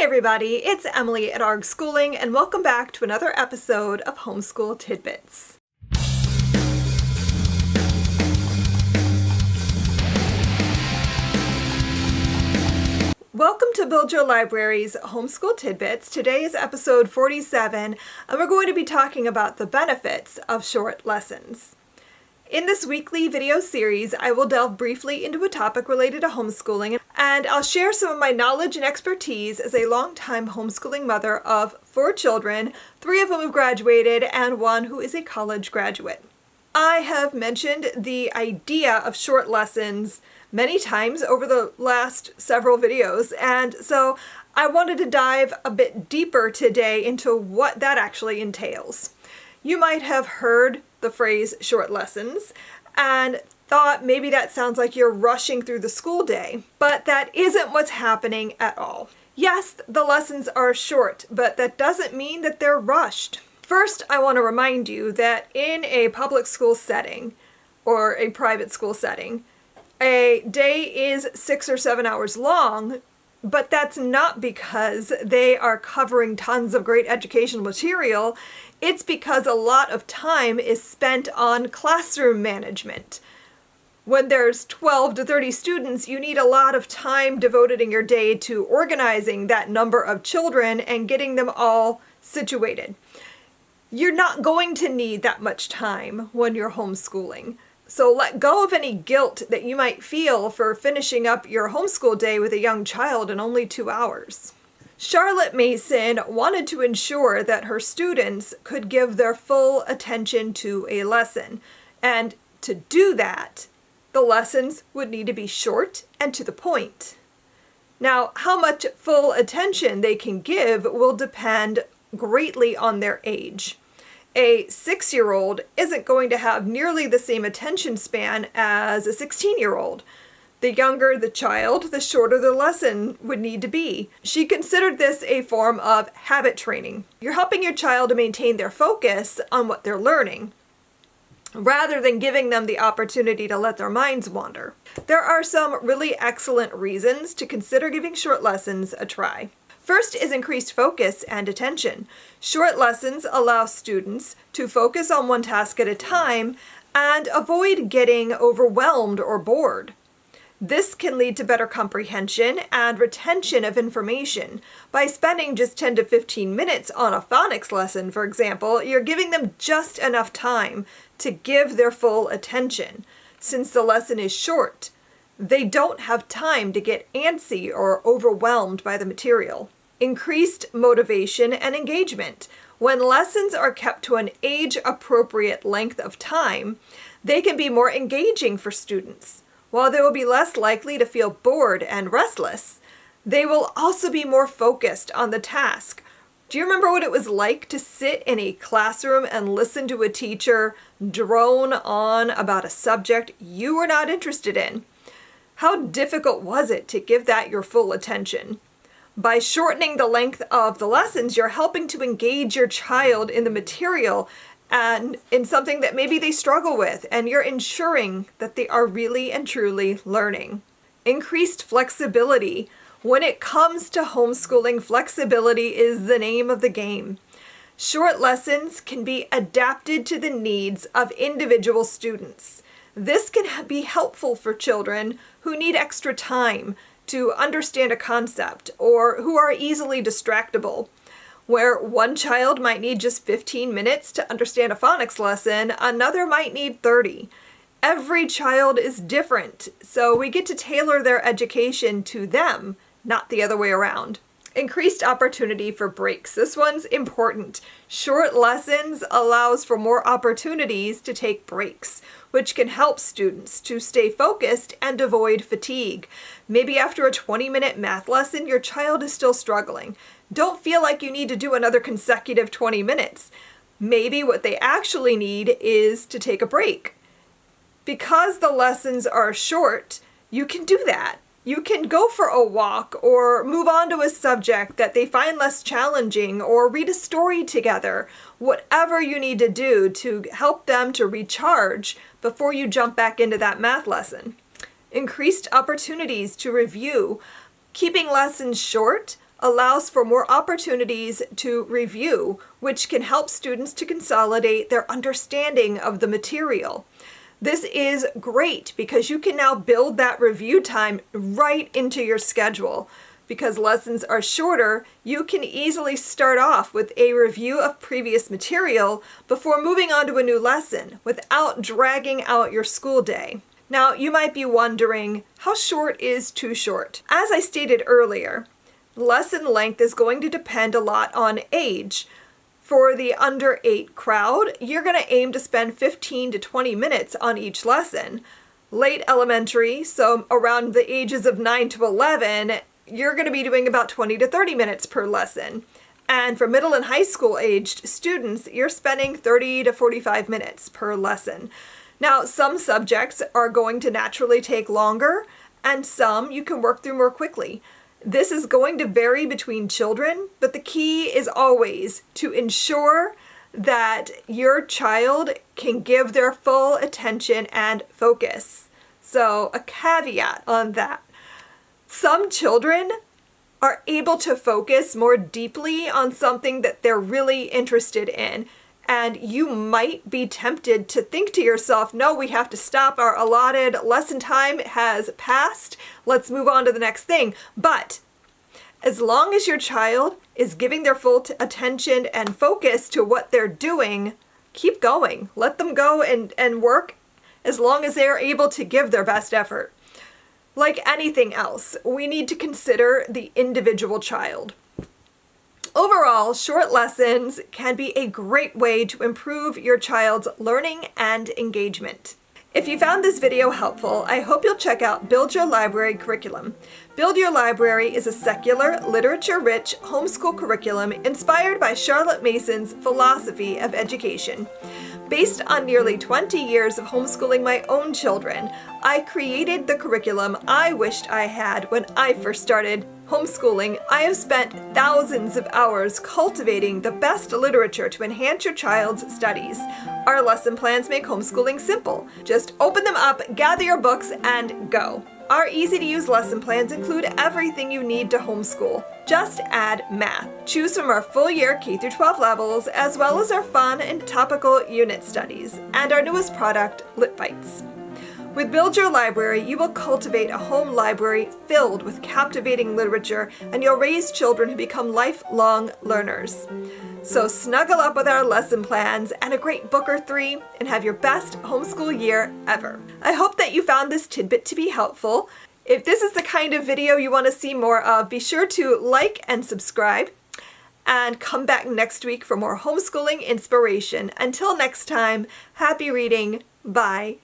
everybody, it's Emily at Schooling, and welcome back to another episode of Homeschool Tidbits. Welcome to Build Your Library's Homeschool Tidbits. Today is episode 47, and we're going to be talking about the benefits of short lessons. In this weekly video series, I will delve briefly into a topic related to homeschooling, and I'll share some of my knowledge and expertise as a longtime homeschooling mother of 4 children, 3 of whom have graduated and 1 who is a college graduate. I have mentioned the idea of short lessons many times over the last several videos, and so I wanted to dive a bit deeper today into what that actually entails. You might have heard the phrase short lessons and thought maybe that sounds like you're rushing through the school day, but that isn't what's happening at all. Yes, the lessons are short, but that doesn't mean that they're rushed. First, I want to remind you that in a public school setting or a private school setting, a day is 6 or 7 hours long, but that's not because they are covering tons of great educational material. It's because a lot of time is spent on classroom management. When there's 12 to 30 students, you need a lot of time devoted in your day to organizing that number of children and getting them all situated. You're not going to need that much time when you're homeschooling. So let go of any guilt that you might feel for finishing up your homeschool day with a young child in only 2 hours. Charlotte Mason wanted to ensure that her students could give their full attention to a lesson. And to do that, the lessons would need to be short and to the point. Now, how much full attention they can give will depend greatly on their age. A 6-year-old isn't going to have nearly the same attention span as a 16-year-old. The younger the child, the shorter the lesson would need to be. She considered this a form of habit training. You're helping your child to maintain their focus on what they're learning, rather than giving them the opportunity to let their minds wander. There are some really excellent reasons to consider giving short lessons a try. First is increased focus and attention. Short lessons allow students to focus on one task at a time and avoid getting overwhelmed or bored. This can lead to better comprehension and retention of information. By spending just 10 to 15 minutes on a phonics lesson, for example, you're giving them just enough time to give their full attention. Since the lesson is short, they don't have time to get antsy or overwhelmed by the material. Increased motivation and engagement. When lessons are kept to an age-appropriate length of time, they can be more engaging for students. While they will be less likely to feel bored and restless, they will also be more focused on the task. Do you remember what it was like to sit in a classroom and listen to a teacher drone on about a subject you were not interested in? How difficult was it to give that your full attention? By shortening the length of the lessons, you're helping to engage your child in the material and in something that maybe they struggle with, and you're ensuring that they are really and truly learning. Increased flexibility. When it comes to homeschooling, flexibility is the name of the game. Short lessons can be adapted to the needs of individual students. This can be helpful for children who need extra time to understand a concept or who are easily distractible. Where one child might need just 15 minutes to understand a phonics lesson, another might need 30. Every child is different, so we get to tailor their education to them, not the other way around. Increased opportunity for breaks. This one's important. Short lessons allows for more opportunities to take breaks, which can help students to stay focused and avoid fatigue. Maybe after a 20-minute math lesson, your child is still struggling. Don't feel like you need to do another consecutive 20 minutes. Maybe what they actually need is to take a break. Because the lessons are short, you can do that. You can go for a walk or move on to a subject that they find less challenging or read a story together. Whatever you need to do to help them to recharge before you jump back into that math lesson. Increased opportunities to review. Keeping lessons short allows for more opportunities to review, which can help students to consolidate their understanding of the material. This is great because you can now build that review time right into your schedule. Because lessons are shorter, you can easily start off with a review of previous material before moving on to a new lesson without dragging out your school day. Now, you might be wondering, how short is too short? As I stated earlier, lesson length is going to depend a lot on age. For the under 8 crowd, you're going to aim to spend 15 to 20 minutes on each lesson. Late elementary, so around the ages of 9 to 11, you're going to be doing about 20 to 30 minutes per lesson. And for middle and high school aged students, you're spending 30 to 45 minutes per lesson. Now, some subjects are going to naturally take longer, and some you can work through more quickly. This is going to vary between children, but the key is always to ensure that your child can give their full attention and focus. So, a caveat on that. Some children are able to focus more deeply on something that they're really interested in. And you might be tempted to think to yourself, no, we have to stop. Our allotted lesson time has passed. Let's move on to the next thing. But as long as your child is giving their full attention and focus to what they're doing, keep going. Let them go and work as long as they're able to give their best effort. Like anything else, we need to consider the individual child. Overall, short lessons can be a great way to improve your child's learning and engagement. If you found this video helpful, I hope you'll check out Build Your Library curriculum. Build Your Library is a secular, literature-rich homeschool curriculum inspired by Charlotte Mason's philosophy of education. Based on nearly 20 years of homeschooling my own children, I created the curriculum I wished I had when I first started homeschooling. I have spent thousands of hours cultivating the best literature to enhance your child's studies. Our lesson plans make homeschooling simple. Just open them up, gather your books, and go. Our easy-to-use lesson plans include everything you need to homeschool. Just add math. Choose from our full-year K-12 levels, as well as our fun and topical unit studies, and our newest product, Lit Bites. With Build Your Library, you will cultivate a home library filled with captivating literature, and you'll raise children who become lifelong learners. So snuggle up with our lesson plans and a great book or 3 and have your best homeschool year ever. I hope that you found this tidbit to be helpful. If this is the kind of video you want to see more of, be sure to like and subscribe and come back next week for more homeschooling inspiration. Until next time, happy reading. Bye.